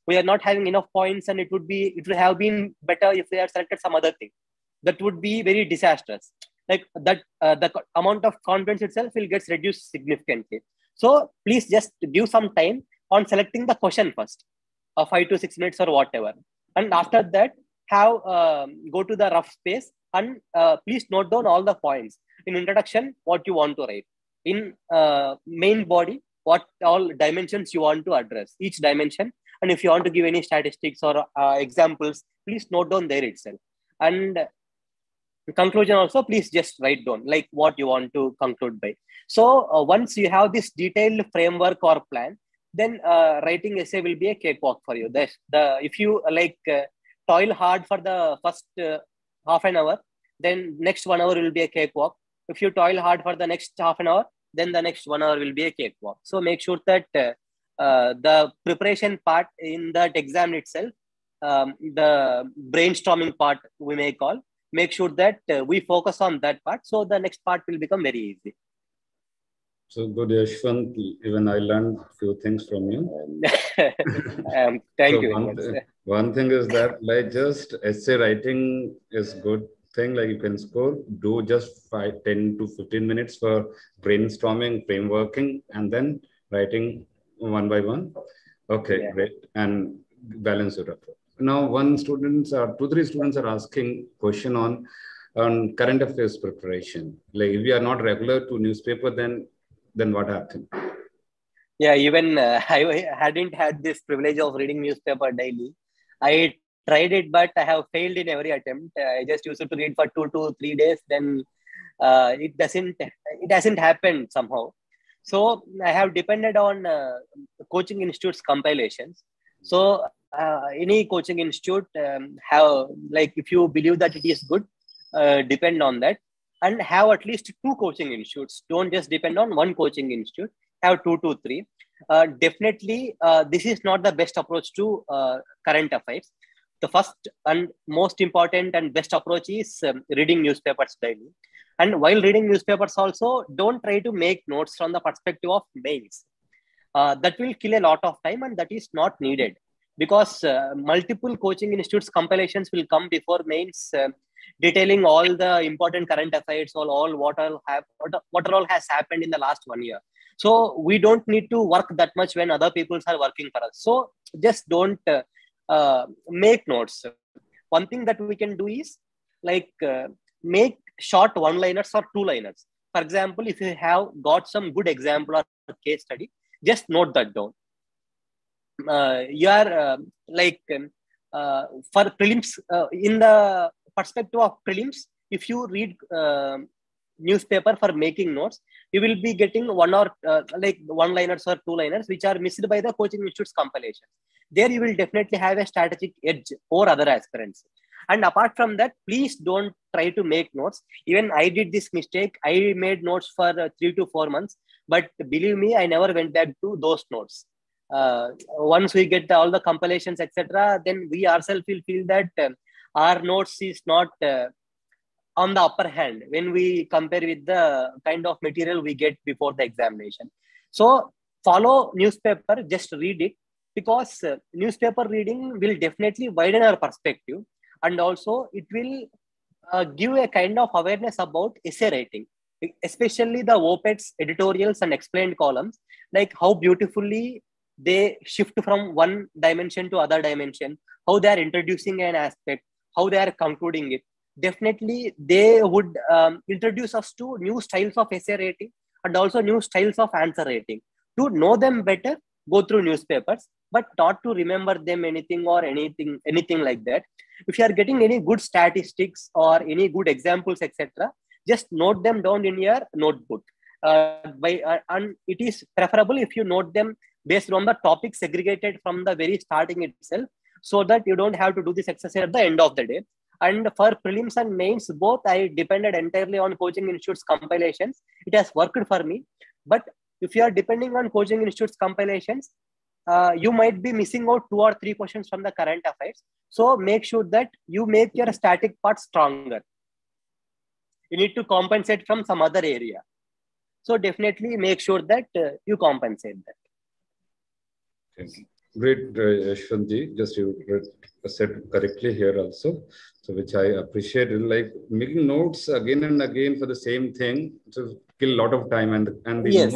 we are not having enough points, and it would have been better if we had selected some other thing. That would be very disastrous. Like that, the amount of confidence itself will get reduced significantly. So please just give some time on selecting the question first, 5 to 6 minutes or whatever, and after that have go to the rough space and please note down all the points. In introduction, what you want to write. In main body, what all dimensions you want to address, each dimension. And if you want to give any statistics or examples, please note down there itself. And conclusion also, please just write down like what you want to conclude by. So once you have this detailed framework or plan, then writing essay will be a cakewalk for you. If you toil hard for the first half an hour, then next 1 hour will be a cakewalk. If you toil hard for the next half an hour, then the next 1 hour will be a cakewalk. So make sure that the preparation part in that exam itself, the brainstorming part we may call, make sure that we focus on that part. So the next part will become very easy. So good, Yashwant. Even I learned a few things from you. Thank you. One thing is that like just essay writing is good thing. Like you can score, do just 10 to 15 minutes for brainstorming, frameworking, and then writing one by one. Okay, yeah. Great. And balance it up. Now, 2, 3 students are asking question on current affairs preparation. Like if we are not regular to newspaper, then what happened? Yeah, even I hadn't had this privilege of reading newspaper daily. I tried it, but I have failed in every attempt. I just used to read for 2 to 3 days. Then it hasn't happened somehow. So I have depended on coaching institutes compilations. So any coaching institute have, like, if you believe that it is good, depend on that, and have at least 2 coaching institutes. Don't just depend on one coaching institute. Have 2 to 3. Definitely, this is not the best approach to current affairs. The first and most important and best approach is reading newspapers daily. And while reading newspapers also, don't try to make notes from the perspective of mails. That will kill a lot of time, and that is not needed, because multiple coaching institutes compilations will come before mains, detailing all the important current affairs, what all has happened in the last 1 year. So we don't need to work that much when other people are working for us. So just don't make notes. One thing that we can do is make short one-liners or two-liners. For example, if you have got some good example or case study, just note that down. For prelims, in the perspective of prelims, if you read newspaper for making notes, you will be getting one-liners or two-liners which are missed by the coaching institute's compilation. There you will definitely have a strategic edge over other aspirants. And apart from that, please don't try to make notes. Even I did this mistake. I made notes for 3 to 4 months, but believe me, I never went back to those notes. Once we get all the compilations, etc., then we ourselves will feel that our notes is not on the upper hand when we compare with the kind of material we get before the examination. So follow newspaper, just read it, because newspaper reading will definitely widen our perspective, and also it will give a kind of awareness about essay writing, especially the op-eds, editorials, and explained columns, like how beautifully they shift from one dimension to other dimension, how they are introducing an aspect, how they are concluding it. Definitely, they would introduce us to new styles of essay rating and also new styles of answer rating. To know them better, go through newspapers, but not to remember them anything or anything like that. If you are getting any good statistics or any good examples, etc., just note them down in your notebook. And it is preferable if you note them based on the topic segregated from the very starting itself, so that you don't have to do this exercise at the end of the day. And for prelims and mains, both I depended entirely on Coaching Institute's compilations. It has worked for me. But if you are depending on Coaching Institute's compilations, you might be missing out 2 or 3 questions from the current affairs. So make sure that you make your static part stronger. You need to compensate from some other area. So definitely make sure that you compensate that. Okay. Great, Yashwant. Just you said correctly here also, so which I appreciate. Like making notes again and again for the same thing, to kill a lot of time, and the Yes,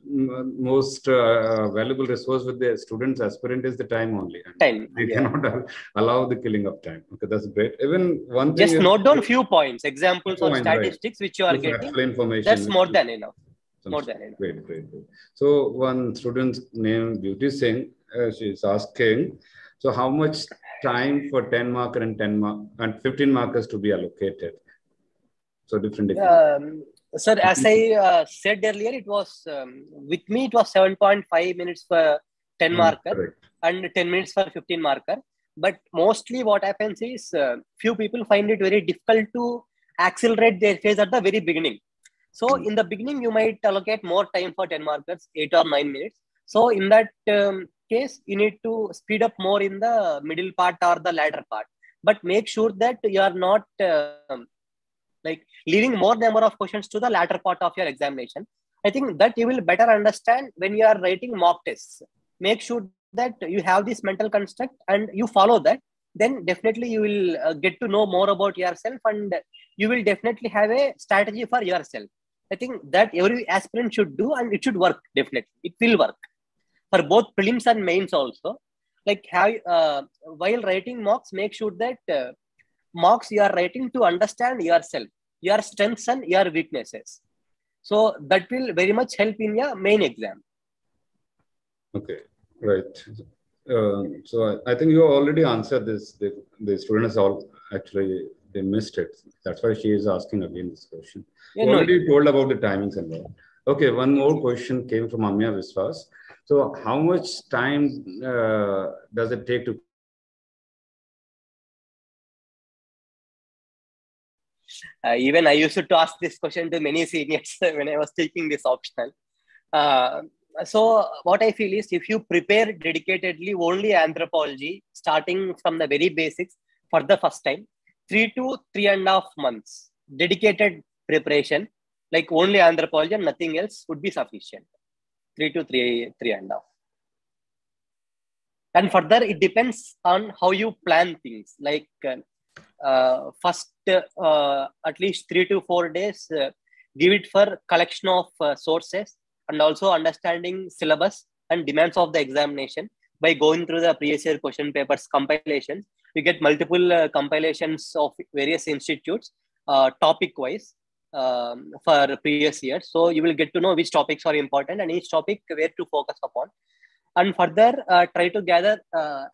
most valuable resource with the students aspirant is the time only. And time. they cannot allow the killing of time. Okay, that's great. Even one thing just is, note down few points, examples or statistics, right, which you are getting. Actual information. That's more than enough. More than enough. Great. So one student named Beauty Singh, she's asking, so how much time for 10 marker and 15 markers to be allocated? So different. Sir, as I said earlier, it was with me, it was 7.5 minutes for 10 marker and 10 minutes for 15 marker. But mostly what happens is few people find it very difficult to accelerate their phase at the very beginning. So in the beginning, you might allocate more time for 10 markers, 8 or 9 minutes. So in that case, you need to speed up more in the middle part or the latter part. But make sure that you are not like leaving more number of questions to the latter part of your examination. I think that you will better understand when you are writing mock tests. Make sure that you have this mental construct and you follow that. Then definitely you will get to know more about yourself, and you will definitely have a strategy for yourself. I think that every aspirant should do, and it should work. Definitely, it will work for both prelims and mains also. Like while writing mocks, make sure that mocks you are writing to understand yourself, your strengths and your weaknesses. So that will very much help in your main exam. Okay, right. So I think you already answered this. The students all actually they missed it. That's why she is asking again this question. Yeah, already told about the timings and all. Okay, one more question came from Amya Viswas. So how much time does it take to even I used to ask this question to many seniors when I was taking this optional. So what I feel is, if you prepare dedicatedly only anthropology, starting from the very basics for the first time, 3 to 3.5 months dedicated preparation, like only anthropology and nothing else, would be sufficient. 3 to 3.5. And further, it depends on how you plan things. Like first, at least 3 to 4 days, give it for collection of sources, and also understanding syllabus and demands of the examination by going through the previous year question papers compilations. You get multiple compilations of various institutes, topic wise, for previous years. So you will get to know which topics are important and each topic where to focus upon. And further, try to gather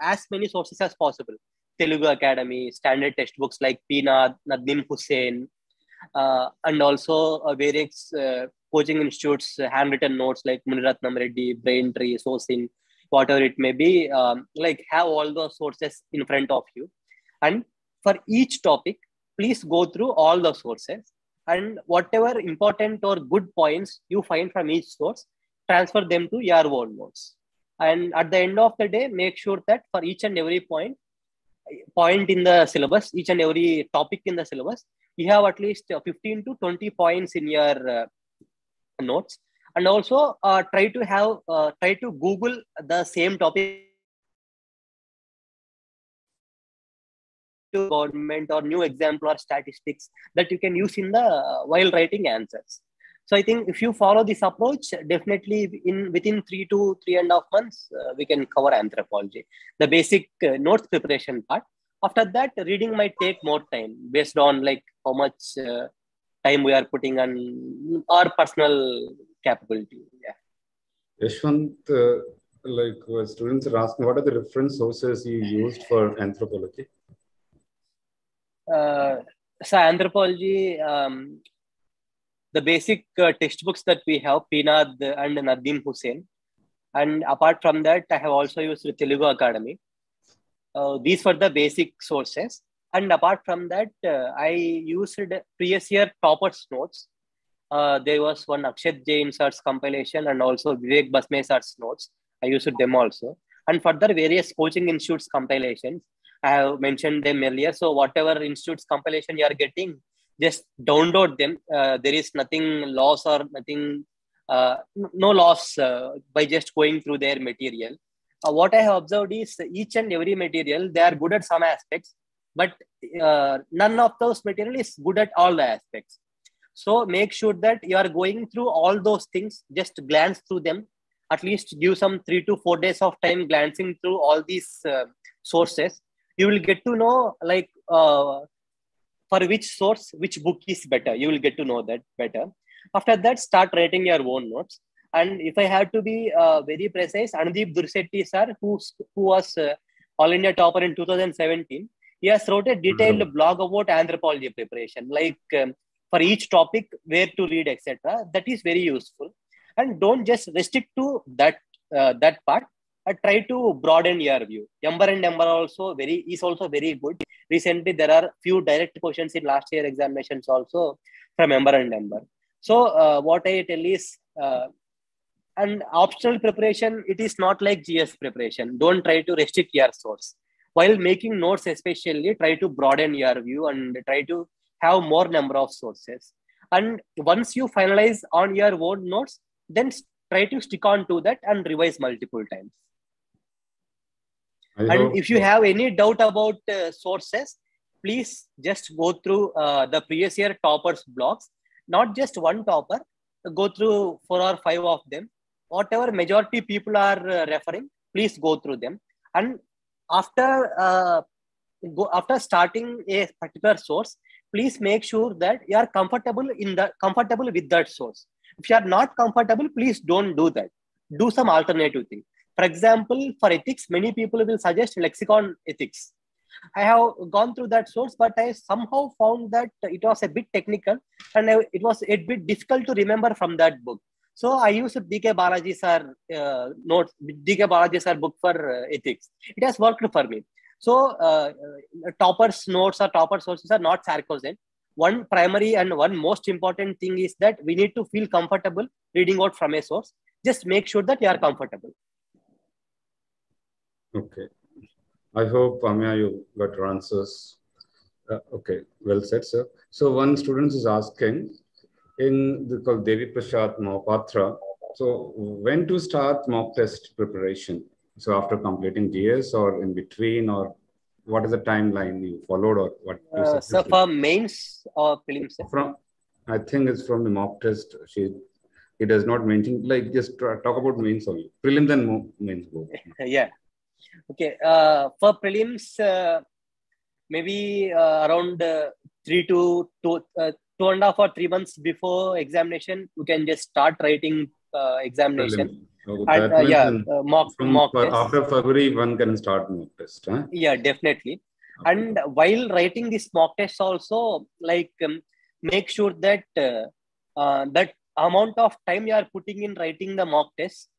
as many sources as possible. Telugu Academy, standard textbooks like P. Nadim Hussain, and also various coaching institutes, handwritten notes like Muniratnam Reddy, Braintree, Sosin, whatever it may be. Like have all those sources in front of you. And for each topic, please go through all the sources, and whatever important or good points you find from each source, transfer them to your own notes. And at the end of the day, make sure that for each and every point in the syllabus, each and every topic in the syllabus, you have at least 15 to 20 points in your notes. And also try to Google the same topic to government or new example or statistics that you can use in the while writing answers. So I think if you follow this approach, definitely within 3 to 3.5 months, we can cover anthropology, the basic notes preparation part. After that, reading might take more time based on like how much time we are putting on our personal capability. Yeah. Yashwant, students are asking, what are the reference sources you used for anthropology? So anthropology, the basic textbooks that we have, Pinad and Nadim Hussain. And apart from that, I have also used Telugu Academy. These were the basic sources. And apart from that, I used previous year toppers notes. There was one Akshat Jain sir's compilation and also Vivek Basme sir's notes. I used them also. And further various coaching institutes compilations. I have mentioned them earlier. So whatever institutes compilation you are getting, just download them. There is nothing loss or nothing, no loss by just going through their material. What I have observed is each and every material, they are good at some aspects, but none of those material is good at all the aspects. So make sure that you are going through all those things, just glance through them, at least give some 3 to 4 days of time glancing through all these sources. You will get to know like for which source, which book is better. You will get to know that better. After that, start writing your own notes. And if I have to be very precise, Anudeep Dursetti sir, who was All India topper in 2017, he has wrote a detailed blog about anthropology preparation, like for each topic, where to read, etc. That is very useful. And don't just restrict to that part. Try to broaden your view. Yambar and Yambar is also very good. Recently, there are few direct questions in last year examinations also from Yambar and Yambar. So what I tell is, and optional preparation, it is not like GS preparation. Don't try to restrict your source. While making notes especially, try to broaden your view and try to have more number of sources. And once you finalize on your own notes, then try to stick on to that and revise multiple times. And if you have any doubt about sources, please just go through the previous year toppers blogs. Not just one topper, go through 4 or 5 of them. Whatever majority people are referring, please go through them. And after starting a particular source, please make sure that you are comfortable with that source. If you are not comfortable, please don't do that. Do some alternative thing. For example, for ethics, many people will suggest lexicon ethics. I have gone through that source, but I somehow found that it was a bit technical and it was a bit difficult to remember from that book. So I used D.K. Balaji sir notes, D.K. Balaji sir book for ethics. It has worked for me. So toppers notes or topper sources are not sarcasm. One primary and one most important thing is that we need to feel comfortable reading out from a source. Just make sure that you are comfortable. Okay. I hope, Amya, you got your answers. Okay, well said, sir. So one student is asking, in the called Devi Prasad Mohapatra, so when to start mock test preparation? So after completing GS or in between, or what is the timeline you followed, or what? So for mains or prelims? I think it's from the mock test. It does not mention, like just talk about mains only. Prelims and mains both. Yeah. Okay. For prelims, maybe around 2.5 or 3 months before examination, you can just start writing examination. Mock test. After February, one can start mock test. Huh? Yeah, definitely. Okay. And while writing this mock test also, like make sure that that amount of time you are putting in writing the mock test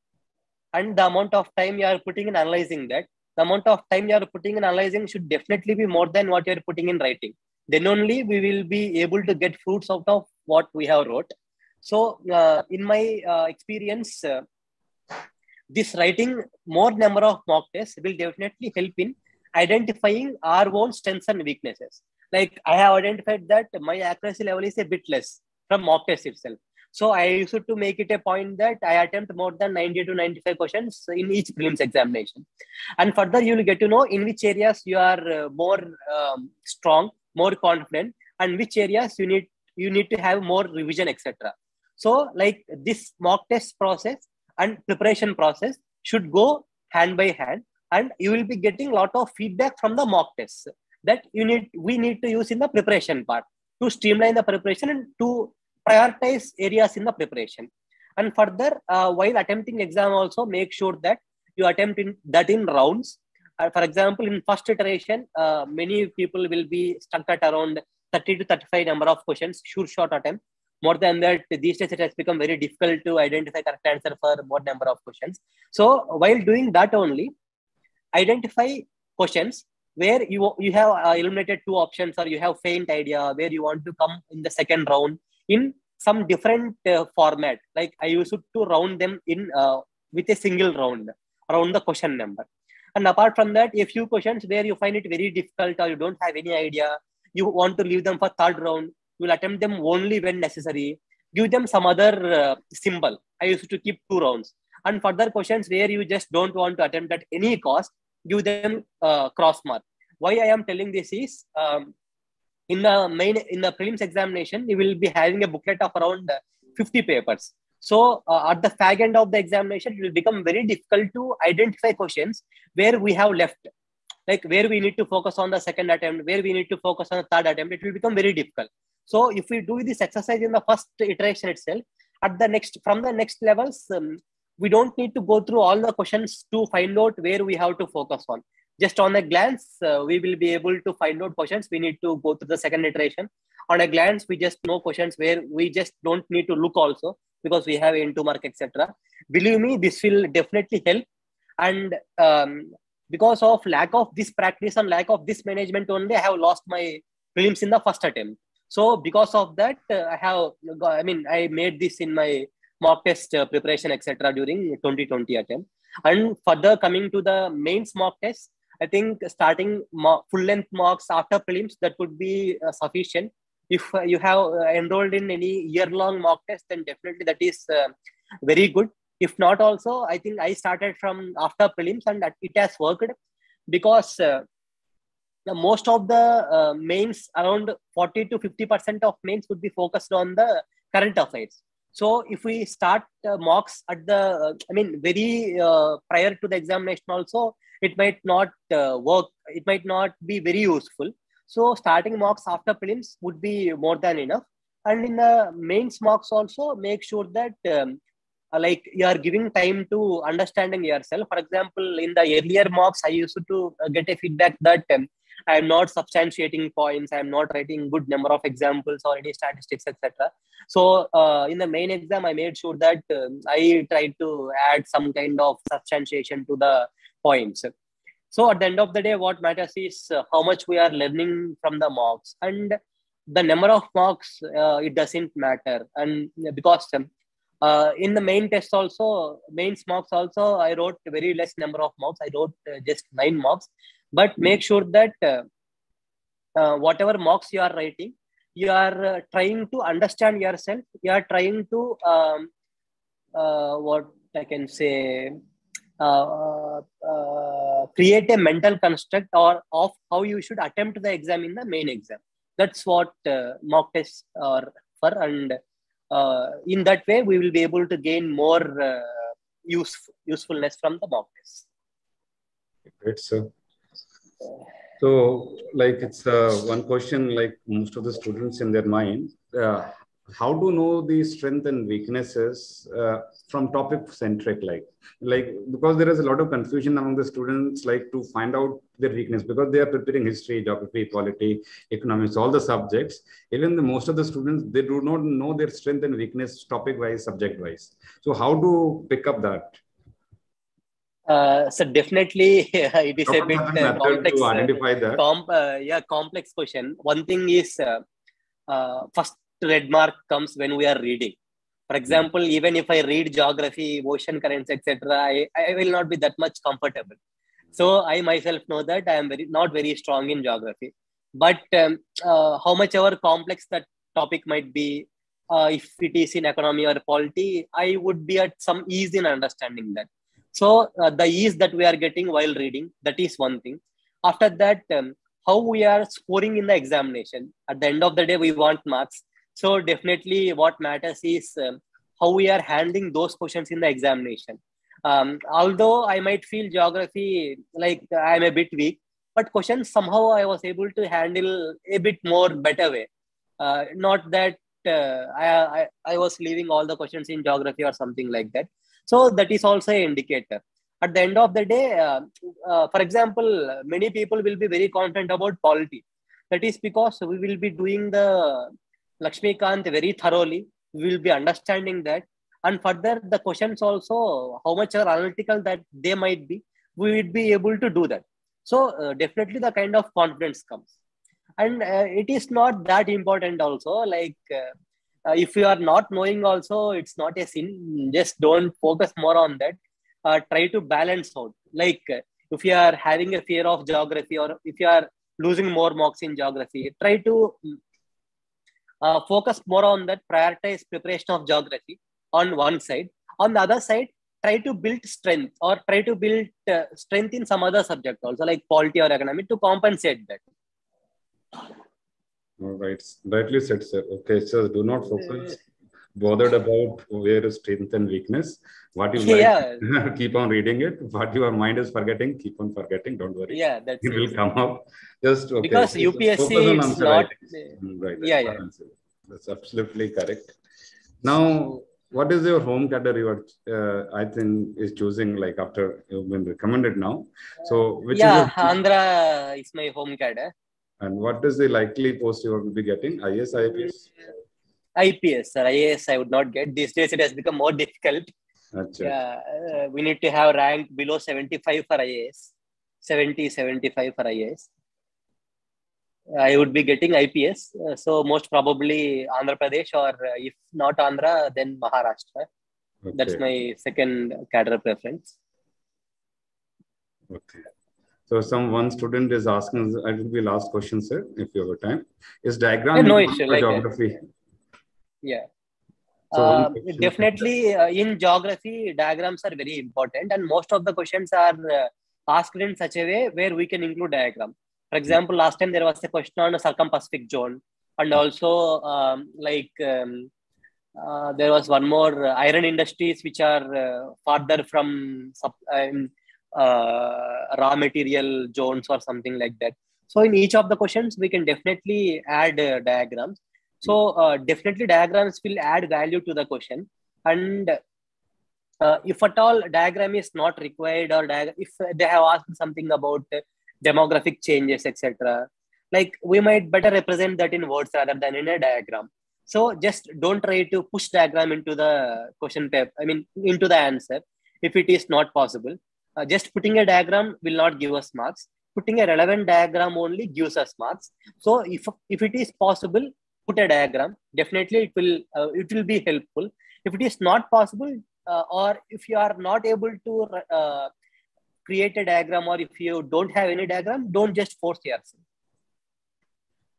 and the amount of time you are putting in analyzing that, the amount of time you are putting in analyzing should definitely be more than what you are putting in writing. Then only we will be able to get fruits out of what we have wrote. So in my experience, this writing more number of mock tests will definitely help in identifying our own strengths and weaknesses. Like I have identified that my accuracy level is a bit less from mock test itself. So I used to make it a point that I attempt more than 90 to 95 questions in each prelims examination. And further, you will get to know in which areas you are more strong, more confident, and which areas you need to have more revision, etc. So like this mock test process and preparation process should go hand by hand, and you will be getting a lot of feedback from the mock tests that we need to use in the preparation part to streamline the preparation and to prioritize areas in the preparation. And further, while attempting exam also, make sure that you attempt that in rounds. For example, in first iteration, many people will be stuck at around 30 to 35 number of questions, sure shot attempt. More than that, these days it has become very difficult to identify correct answer for more number of questions. So while doing that only, identify questions where you have eliminated two options, or you have faint idea where you want to come in the second round in some different format. Like I used to round them in with a single round around the question number. And apart from that, a few questions where you find it very difficult or you don't have any idea, you want to leave them for third round, you will attempt them only when necessary. Give them some other symbol. I used to keep 2 rounds. And further questions where you just don't want to attempt at any cost, give them cross mark. Why I am telling this is, in the prelims examination, you will be having a booklet of around 50 papers. So at the fag end of the examination, it will become very difficult to identify questions where we have left, like where we need to focus on the second attempt, where we need to focus on the third attempt. It will become very difficult. So if we do this exercise in the first iteration itself, from the next levels, we don't need to go through all the questions to find out where we have to focus on. Just on a glance, we will be able to find out questions. We need to go to the second iteration. On a glance, we just know questions where we just don't need to look also, because we have into mark, etc. Believe me, this will definitely help. And because of lack of this practice and lack of this management only, I have lost my prelims in the first attempt. So because of that, I made this in my mock test preparation, etc. during 2020 attempt. And further coming to the mains mock test, I think starting full length mocks after prelims, that would be sufficient. If you have enrolled in any year-long mock test, then definitely that is very good. If not also, I think I started from after prelims and it has worked, because most of the mains, around 40 to 50% of mains would be focused on the current affairs. So if we start mocks at the, very prior to the examination also, it might not work. It might not be very useful. So starting mocks after prelims would be more than enough. And in the mains mocks also, make sure that you are giving time to understanding yourself. For example, in the earlier mocks, I used to get a feedback that I am not substantiating points, I am not writing good number of examples or any statistics, etc. So in the main exam, I made sure that I tried to add some kind of substantiation to the points. So at the end of the day, what matters is how much we are learning from the mocks, and the number of mocks, it doesn't matter. And because in the main test also, mains mocks also, I wrote very less number of mocks. I wrote just 9 mocks. But make sure that whatever mocks you are writing, you are trying to understand yourself. You are trying to, what I can say, create a mental construct of how you should attempt the exam in the main exam. That's what mock tests are for. And in that way, we will be able to gain more usefulness from the mock tests. Great, sir. So, it's one question, like most of the students in their mind, how to know the strength and weaknesses from topic centric, because there is a lot of confusion among the students, to find out their weakness, because they are preparing history, geography, polity, economics, all the subjects. Even most of the students, they do not know their strength and weakness topic wise, subject wise. So how to pick up that? So definitely it is a bit complex. To identify that. Complex question. One thing is first red mark comes when we are reading. For example, even if I read geography, ocean currents, etc., I will not be that much comfortable. So I myself know that I am not very strong in geography. But how much ever complex that topic might be, if it is in economy or polity, I would be at some ease in understanding that. So the ease that we are getting while reading, that is one thing. After that, how we are scoring in the examination. At the end of the day, we want marks. So definitely what matters is how we are handling those questions in the examination. Although I might feel geography like I'm a bit weak, but questions somehow I was able to handle a bit more better way. Not that I was leaving all the questions in geography or something like that. So that is also an indicator. At the end of the day, for example, many people will be very confident about polity. That is because we will be doing the Lakshmikant very thoroughly. We will be understanding that. And further, the questions also, how much are analytical that they might be, we will be able to do that. So definitely the kind of confidence comes. And it is not that important also. Like if you are not knowing also, it's not a sin. Just don't focus more on that. Try to balance out. Like if you are having a fear of geography, or if you are losing more marks in geography, try to focus more on that, prioritize preparation of geography on one side. On the other side, try to build strength, or try to build strength in some other subject also, like polity or economic, to compensate that. All right, rightly said, sir. Okay, so do not focus bothered about where is strength and weakness. What you like, keep on reading it. What your mind is forgetting, keep on forgetting. Don't worry. Yeah, that's it. Will come up. Just okay. Because so UPSC focus on it's answer not. Right. Yeah. That's absolutely correct. Now, what is your home cadre you are, I think, is choosing, like after you've been recommended now? So, which is Andhra is my home cadre. And what is the likely post you will be getting? IAS, IPS? IPS, sir. IAS I would not get. These days it has become more difficult. We need to have rank below 75 for IAS. 70, 75 for IAS. I would be getting IPS. So most probably Andhra Pradesh, or if not Andhra, then Maharashtra. Okay. That's my second cadre preference. Okay. So one student is asking, I will be last question, sir, if you have time. Is diagram no issue, like geography? Yeah. So definitely in geography, diagrams are very important, and most of the questions are asked in such a way where we can include diagram. For example, last time there was a question on a circum-Pacific zone, and also there was one more iron industries which are farther from raw material zones or something like that. So in each of the questions, we can definitely add diagrams. So definitely diagrams will add value to the question. And if at all diagram is not required, or if they have asked something about demographic changes, etc., like we might better represent that in words rather than in a diagram. So just don't try to push diagram into the question paper, into the answer if it is not possible. Just putting a diagram will not give us marks. Putting a relevant diagram only gives us marks. So if it is possible, put a diagram. Definitely it will be helpful. If it is not possible, or if you are not able to create a diagram, or if you don't have any diagram, don't just force yourself.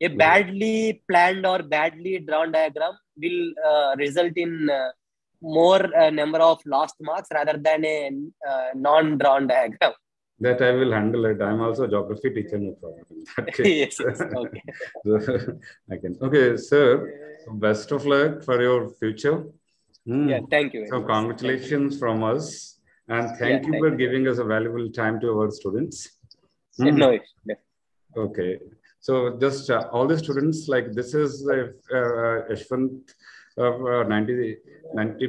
A badly planned or badly drawn diagram will result in more number of lost marks rather than a non-drawn diagram. That I will handle it. I'm also a geography teacher, no problem. Yes, okay. I can. Okay, sir. Best of luck for your future. Yeah, thank you. So congratulations from us, and thank you for giving us a valuable time to our students. No issue. Okay. So just all the students, like this is Yashwant of 90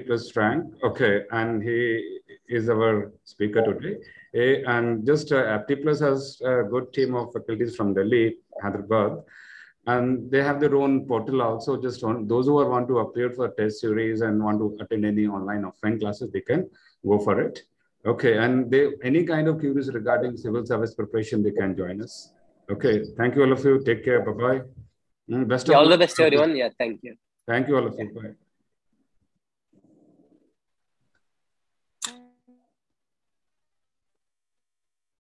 plus rank. Okay, and he is our speaker today. And just Apti Plus has a good team of faculties from Delhi, Hyderabad, and they have their own portal also. Just on those who want to appear for test series and want to attend any online offline classes, they can go for it. Okay, and any kind of queries regarding civil service preparation, they can join us. Okay, thank you all of you. Take care. Bye bye. All the best, everyone. Yeah, thank you. Thank you all of you. Bye.